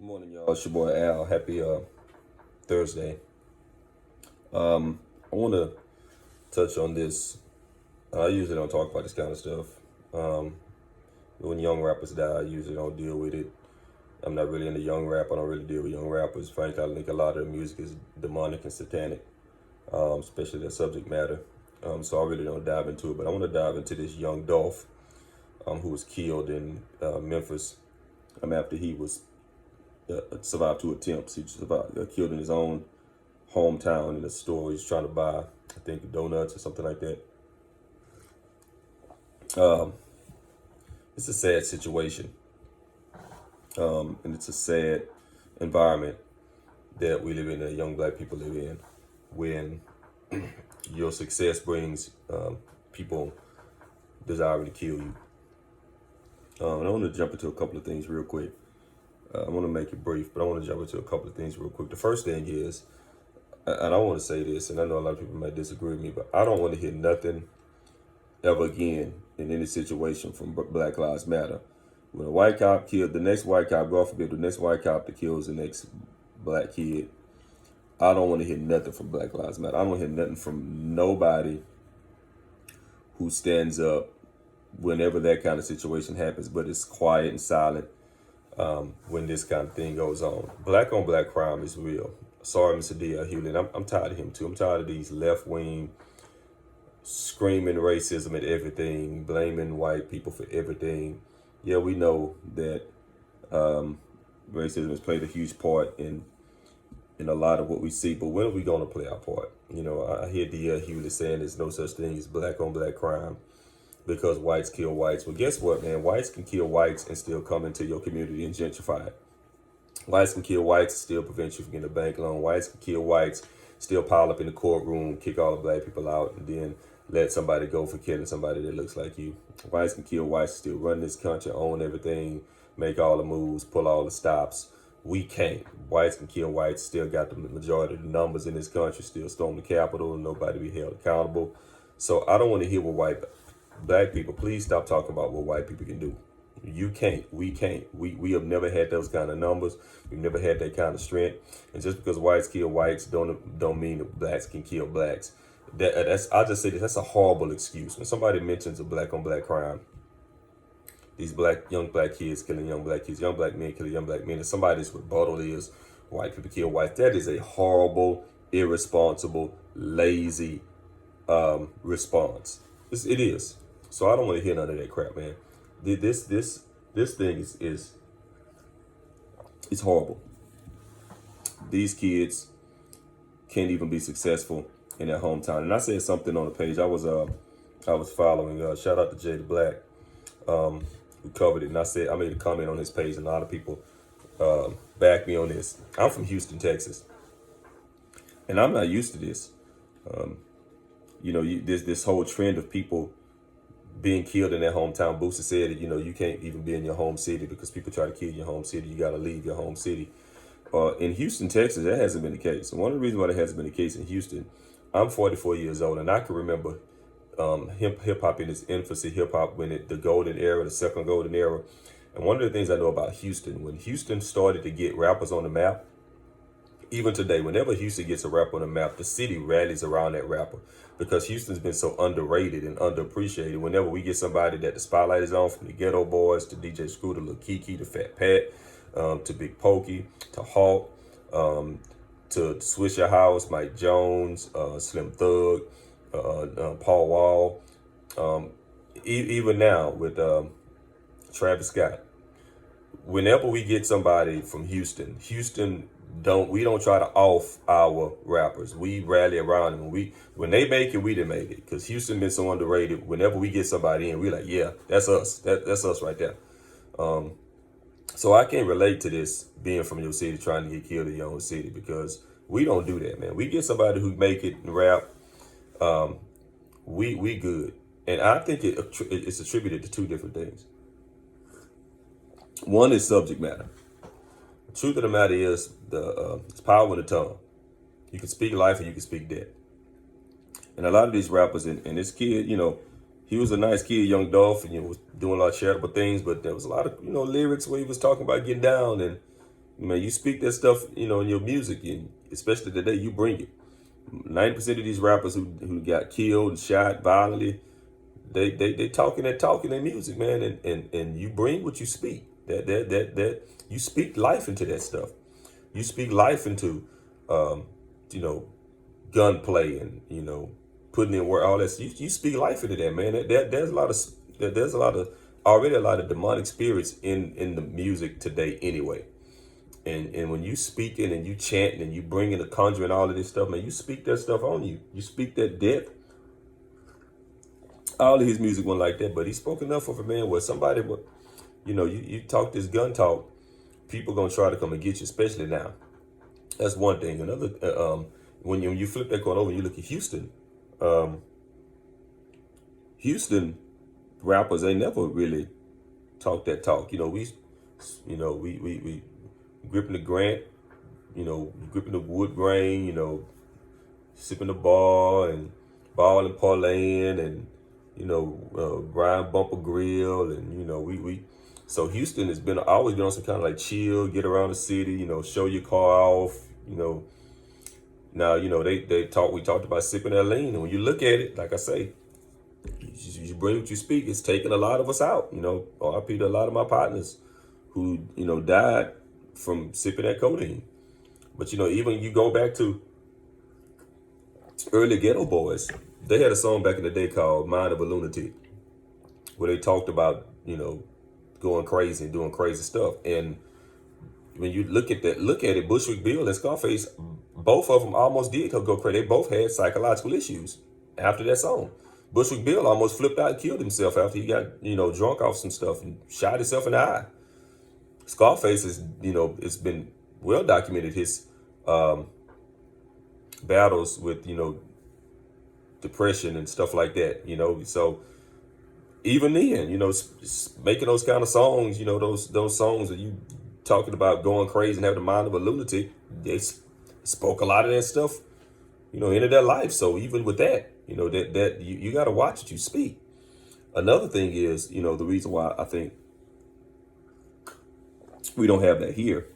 Good morning, y'all. It's your boy Al. Happy Thursday. I want to touch on this. I usually don't talk about this kind of stuff. Um, when young rappers die, I usually don't deal with it. I'm not really into young rap. I don't really deal with young rappers. Frankly, I think a lot of the music is demonic and satanic, especially their subject matter. So I really don't dive into it. But I want to dive into this young Dolph, who was killed in Memphis after he was survived two attempts. He survived, killed in his own hometown in a store. He's trying to buy, I think, donuts or something like that. It's a sad situation, and it's a sad environment that we live in, that young black people live in, when your success brings people desiring to kill you. And I want to jump into a couple of things real quick. I want to make it brief, but I want to jump into a couple of things real quick. The first thing is, and I want to say this, and I know a lot of people might disagree with me, but I don't want to hear nothing ever again in any situation from Black Lives Matter. When a white cop killed the next white cop, God forbid, the next white cop that kills the next black kid, I don't want to hear nothing from Black Lives Matter. I don't want to hear nothing from nobody who stands up whenever that kind of situation happens, but it's quiet and silent when this kind of thing goes on. Black on black crime is real. Sorry, Mr. D.L. Hewlett. I'm tired of him too. I'm tired of these left wing screaming racism at everything, blaming white people for everything. Yeah, we know that racism has played a huge part in a lot of what we see, but when are we going to play our part? You know, I hear D.L. Hewlett saying there's no such thing as black on black crime because whites kill whites. Well, guess what, man? Whites can kill whites and still come into your community and gentrify it. Whites can kill whites and still prevent you from getting a bank loan. Whites can kill whites, still pile up in the courtroom, kick all the black people out, and then let somebody go for killing somebody that looks like you. Whites can kill whites, still run this country, own everything, make all the moves, pull all the stops. We can't. Whites can kill whites, still got the majority of the numbers in this country, still storm the Capitol, and nobody be held accountable. So I don't want to hear what black people, please stop talking about what white people can do. You can't. We can't. We have never had those kind of numbers. We've never had that kind of strength. And just because whites kill whites don't mean that blacks can kill blacks. I'll just say this. That's a horrible excuse. When somebody mentions a black on black crime, these young black kids killing young black kids, young black men killing young black men, and somebody's rebuttal is white people kill whites. That is a horrible, irresponsible, lazy response. It is. So I don't want to hear none of that crap, man. This thing is horrible. These kids can't even be successful in their hometown. And I said something on the page. I was following. Shout out to Jay the Black, who covered it. And I made a comment on his page, and a lot of people back me on this. I'm from Houston, Texas, and I'm not used to this. There's this whole trend of people being killed in their hometown. Booster said that, you can't even be in your home city because people try to kill your home city. You got to leave your home city. In Houston, Texas, that hasn't been the case. And one of the reasons why that hasn't been the case in Houston, I'm 44 years old, and I can remember hip hop in its infancy, hip hop when the golden era, the second golden era. And one of the things I know about Houston, when Houston started to get rappers on the map, even today, whenever Houston gets a rapper on the map, the city rallies around that rapper because Houston's been so underrated and underappreciated. Whenever we get somebody that the spotlight is on, from the Ghetto Boys to DJ Screw to Lil Kiki to Fat Pat, to Big Pokey, to Hawk, to Swisher House, Mike Jones, Slim Thug, Paul Wall, even now with Travis Scott. Whenever we get somebody from Houston, we don't try to off our rappers. We rally around them. When they make it, we didn't make it. Because Houston been so underrated. Whenever we get somebody in, we're like, yeah, that's us. That's us right there. So I can't relate to this being from your city trying to get killed in your own city, because we don't do that, man. We get somebody who make it and rap. We good. And I think it's attributed to two different things. One is subject matter. The truth of the matter is, it's power in the tongue. You can speak life or you can speak death. And a lot of these rappers, and this kid, he was a nice kid, young Dolph, and was doing a lot of charitable things, but there was a lot of lyrics where he was talking about getting down, and Man, you speak that stuff, in your music, and especially today, you bring it. 90% of these rappers who got killed and shot violently, they talking that talk in their music, man, and you bring what you speak. That you speak life into that stuff. You speak life into, you know, gunplay and putting in work, all that. You speak life into that, man. There's a lot of already a lot of demonic spirits in the music today anyway. And when you speaking and you chanting and you bringing the conjuring all of this stuff, man, you speak that stuff on you. You speak that death. All of his music wasn't like that, but he spoke enough of a man where somebody would, you talk this gun talk, people gonna try to come and get you, especially now. That's one thing. Another, when you flip that coin over, and you look at Houston. Houston rappers, they never really talk that talk. We gripping the Grant, gripping the wood grain, sipping the bar and ball and parlaying and Brian Bumper Grill and so Houston has been always been on some kind of like chill, get around the city, show your car off, Now we talked about sipping that lean, and when you look at it, like I say, you bring what you speak. It's taking a lot of us out, RIP to a lot of my partners who died from sipping that codeine. But even you go back to early Ghetto Boys, they had a song back in the day called "Mind of a Lunatic," where they talked about going crazy and doing crazy stuff. And when you look at it, Bushwick Bill and Scarface, both of them almost did go crazy. They both had psychological issues after that song. Bushwick Bill almost flipped out and killed himself after he got drunk off some stuff and shot himself in the eye. Scarface is it's been well documented his battles with depression and stuff like that. So even then, making those kind of songs, those songs that you talking about going crazy and having the mind of a lunatic, they spoke a lot of that stuff, into their life. So even with that, that you got to watch what you speak. Another thing is, the reason why I think we don't have that here.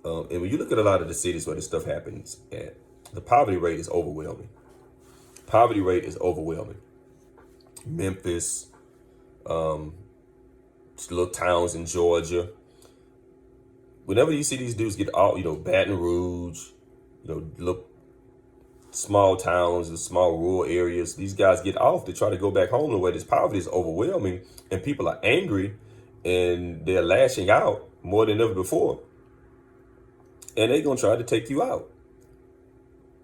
And when you look at a lot of the cities where this stuff happens at, the poverty rate is overwhelming. Poverty rate is overwhelming. Memphis, little towns in Georgia. Whenever you see these dudes get out, Baton Rouge, look, small towns and small rural areas, these guys get off to try to go back home, where this poverty is overwhelming and people are angry and they're lashing out more than ever before. And they're gonna try to take you out.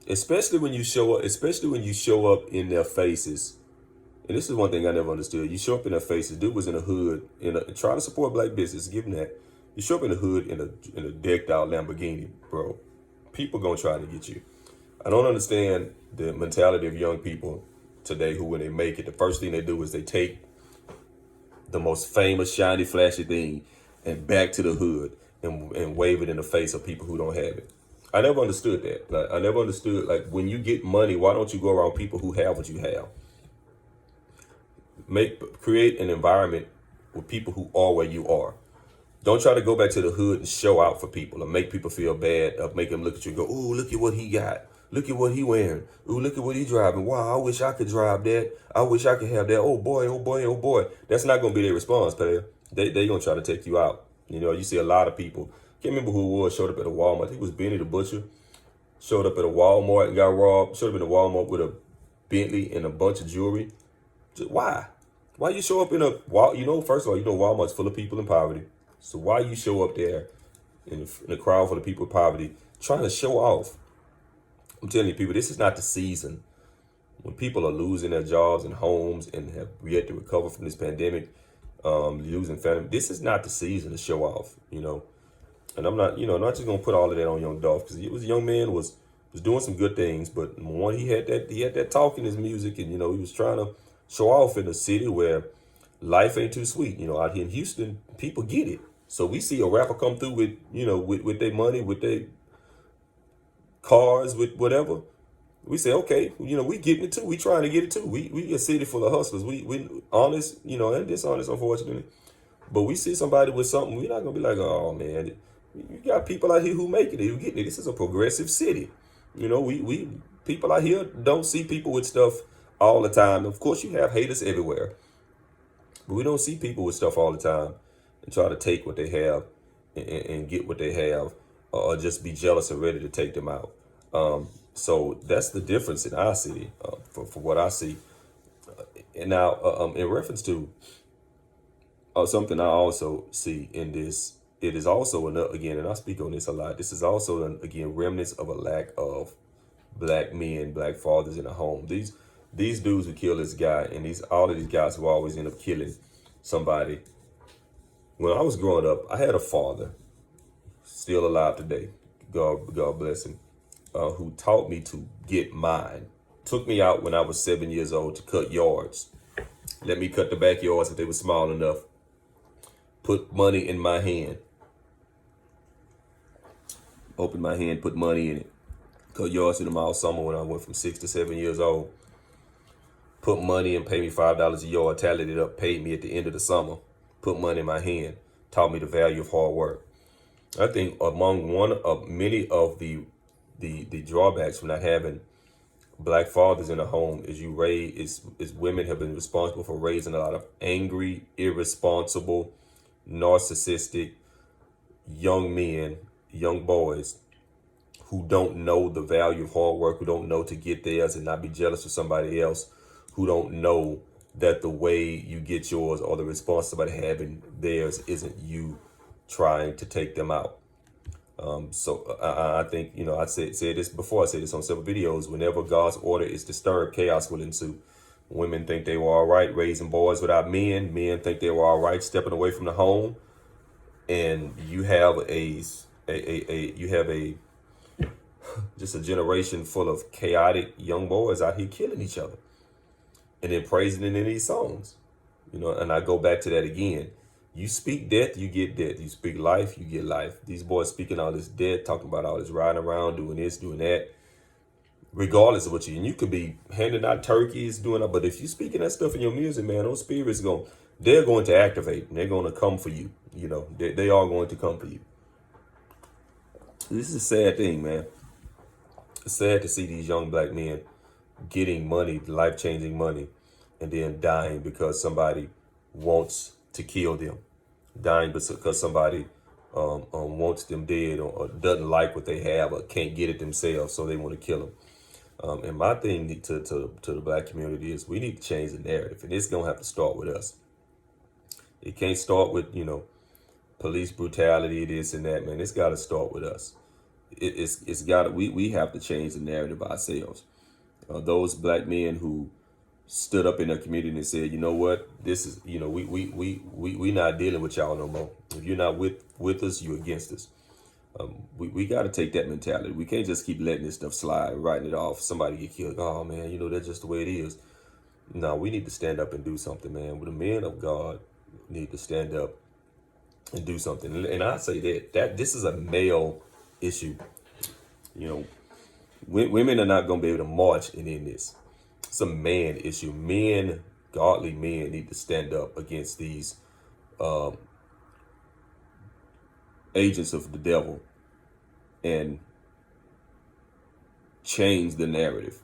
Especially when you show up in their faces. And this is one thing I never understood. You show up in their faces. Dude was in the hood, trying to support black business, give them that. You show up in the hood in a decked out Lamborghini, bro. People gonna try to get you. I don't understand the mentality of young people today who, when they make it, the first thing they do is they take the most famous, shiny, flashy thing and back to the hood and wave it in the face of people who don't have it. I never understood that. Like, I never understood, like, when you get money, why don't you go around people who have what you have? Create an environment with people who are where you are. Don't try to go back to the hood and show out for people or make people feel bad or make them look at you and go, "Ooh, look at what he got. Look at what he wearing. Ooh, look at what he driving. Wow, I wish I could drive that. I wish I could have that. Oh boy, oh boy, oh boy." That's not going to be their response, player. They going to try to take you out. You see a lot of people. Can't remember who it was, showed up at a Walmart. I think it was Benny the Butcher. Showed up at a Walmart and got robbed. Showed up in a Walmart with a Bentley and a bunch of jewelry. Just, why? Why you show up in a, first of all, Walmart's full of people in poverty. So why you show up there in a crowd full of people in poverty trying to show off? I'm telling you, people, this is not the season when people are losing their jobs and homes and have yet to recover from this pandemic, losing family. This is not the season to show off, And I'm not, not just gonna put all of that on young Dolph, because he was a young man, was doing some good things, but one, he had that talk in his music, and he was trying to show off in a city where life ain't too sweet. Out here in Houston, people get it. So we see a rapper come through with, with their money, with their cars, with whatever. We say, okay, we getting it too. We trying to get it too. We a city full of hustlers. We honest, and dishonest, unfortunately. But we see somebody with something, we're not gonna be like, oh man, You got people out here who make it, who get it. This is a progressive city. You know, we people out here don't see people with stuff all the time. Of course, you have haters everywhere, but we don't see people with stuff all the time and try to take what they have and get what they have, or just be jealous and ready to take them out. So that's the difference in our city, for what I see. And now, in reference to something I also see in this, it is also again, and I speak on this a lot. This is also again remnants of a lack of black men, black fathers in the home. These dudes who kill this guy, and all of these guys who always end up killing somebody. When I was growing up, I had a father, still alive today. God bless him, who taught me to get mine. Took me out when I was 7 years old to cut yards. Let me cut the backyards if they were small enough. Put money in my hand. Open my hand, put money in it. Cut yards in them all summer when I went from 6 to 7 years old. Put money and pay me $5 a yard, tallied it up, paid me at the end of the summer. Put money in my hand, taught me the value of hard work. I think among one of many of the drawbacks from not having black fathers in the home is women have been responsible for raising a lot of angry, irresponsible, narcissistic young men, young boys who don't know the value of hard work, who don't know to get theirs and not be jealous of somebody else, who don't know that the way you get yours or the response to somebody having theirs isn't you trying to take them out. So I think, I said this before. I said this on several videos. Whenever God's order is disturbed, chaos will ensue. Women think they were all right raising boys without men. Men think they were all right stepping away from the home. And you have just a generation full of chaotic young boys out here killing each other and then praising it in these songs. And I go back to that again. You speak death, you get death. You speak life, you get life. These boys speaking all this death, talking about all this riding around, doing this, doing that. Regardless of what you could be handing out turkeys, doing that. But if you speaking that stuff in your music, man, those spirits they're going to activate and they're going to come for you. They are going to come for you. This is a sad thing, man. It's sad to see these young black men getting money, life-changing money, and then dying because somebody wants to kill them. Dying because somebody wants them dead or doesn't like what they have or can't get it themselves, so they want to kill them. And my thing to the black community is we need to change the narrative, and it's gonna have to start with us. It can't start with police brutality, this and that, man. It's got to start with us. It's got to. We have to change the narrative ourselves. Those black men who stood up in their community and said, you know what, this is, we not dealing with y'all no more. If you're not with us, you're against us. We got to take that mentality. We can't just keep letting this stuff slide, writing it off. Somebody get killed. Oh man, that's just the way it is. No, we need to stand up and do something, man. The men of God need to stand up and do something. And I say that this is a male issue. Women are not going to be able to march and end this. It's a man issue. Men, godly men, need to stand up against these agents of the devil and change the narrative.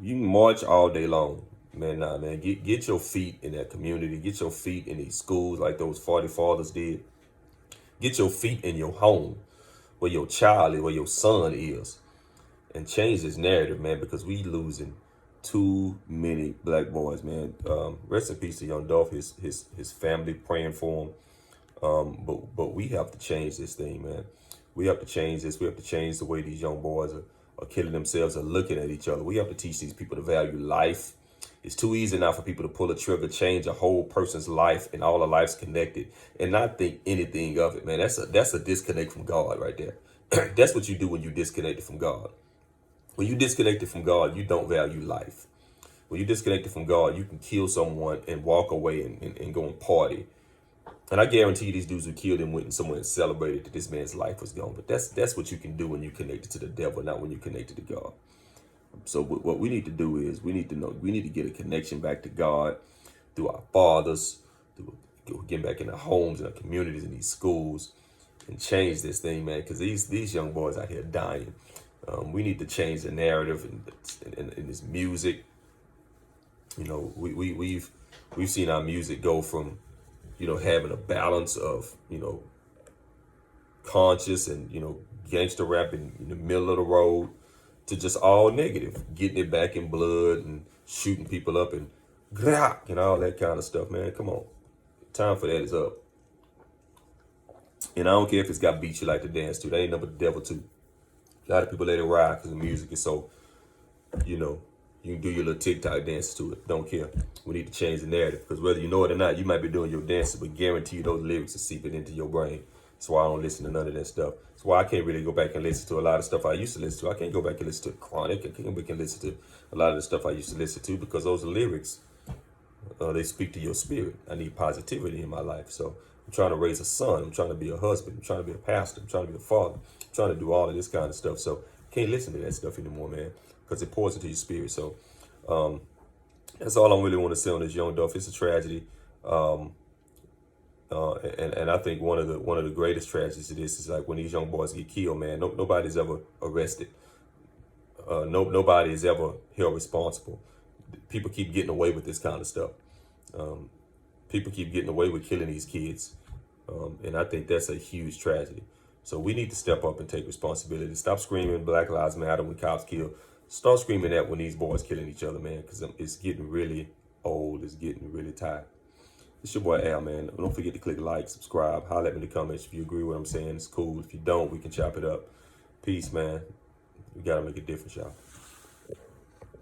You can march all day long. Man, nah, man. Get your feet in that community. Get your feet in these schools like those 40 fathers did. Get your feet in your home where your child is, where your son is. And change this narrative, man, because we losing too many black boys, man. Rest in peace to young Dolph, his family, praying for him. But we have to change this thing, man. We have to change this. We have to change the way these young boys are killing themselves or looking at each other. We have to teach these people to value life. It's too easy now for people to pull a trigger, change a whole person's life and all the lives connected and not think anything of it, man. That's a disconnect from God right there. That's what you do when you disconnected from God. When you disconnected from God, you don't value life. When you disconnected from God, you can kill someone and walk away and go and party. And I guarantee you these dudes who killed him went somewhere and celebrated that this man's life was gone. But that's what you can do when you're connected to the devil, not when you're connected to God. So what we need to do is we need to get a connection back to God through our fathers, through getting back in our homes and our communities and these schools. and change this thing, man, because these young boys out here dying. We need to change the narrative in this music. You know, we've seen our music go from, you know, having a balance of, you know, conscious and, you know, gangster rap in the middle of the road to just all negative, getting it back in blood and shooting people up and all that kind of stuff, man. Come on. Time for that is up. And I don't care if it's got beats you like to dance to. That ain't nothing but the devil too. A lot of people let it ride because the music is so, you know, you can do your little TikTok dances to it. Don't care. We need to change the narrative because whether you know it or not, you might be doing your dances, but guarantee you those lyrics are seeping into your brain. That's why I don't listen to none of that stuff. That's why I can't really go back and listen to a lot of stuff I used to listen to. I can't go back and listen to Chronic. I can't go back and listen to a lot of the stuff I used to listen to because those lyrics, they speak to your spirit. I need positivity in my life. So I'm trying to raise a son. I'm trying to be a husband. I'm trying to be a pastor. I'm trying to be a father. I'm trying to do all of this kind of stuff. So I can't listen to that stuff anymore, man, because it pours into your spirit. So that's all I really want to say on this young Dolph. It's a tragedy. And I think one of the greatest tragedies of this is like when these young boys get killed, man. Nobody's ever arrested. Nobody is ever held responsible. People keep getting away with this kind of stuff. People keep getting away with killing these kids, and I think that's a huge tragedy. So we need to step up and take responsibility. Stop screaming Black Lives Matter when cops kill. Start screaming that when these boys killing each other, man, because it's getting really old. It's getting really tired. It's your boy Al, man. Don't forget to click like, subscribe, holler at me in the comments if you agree with what I'm saying. It's cool. If you don't, we can chop it up. Peace, man. We got to make a difference, y'all.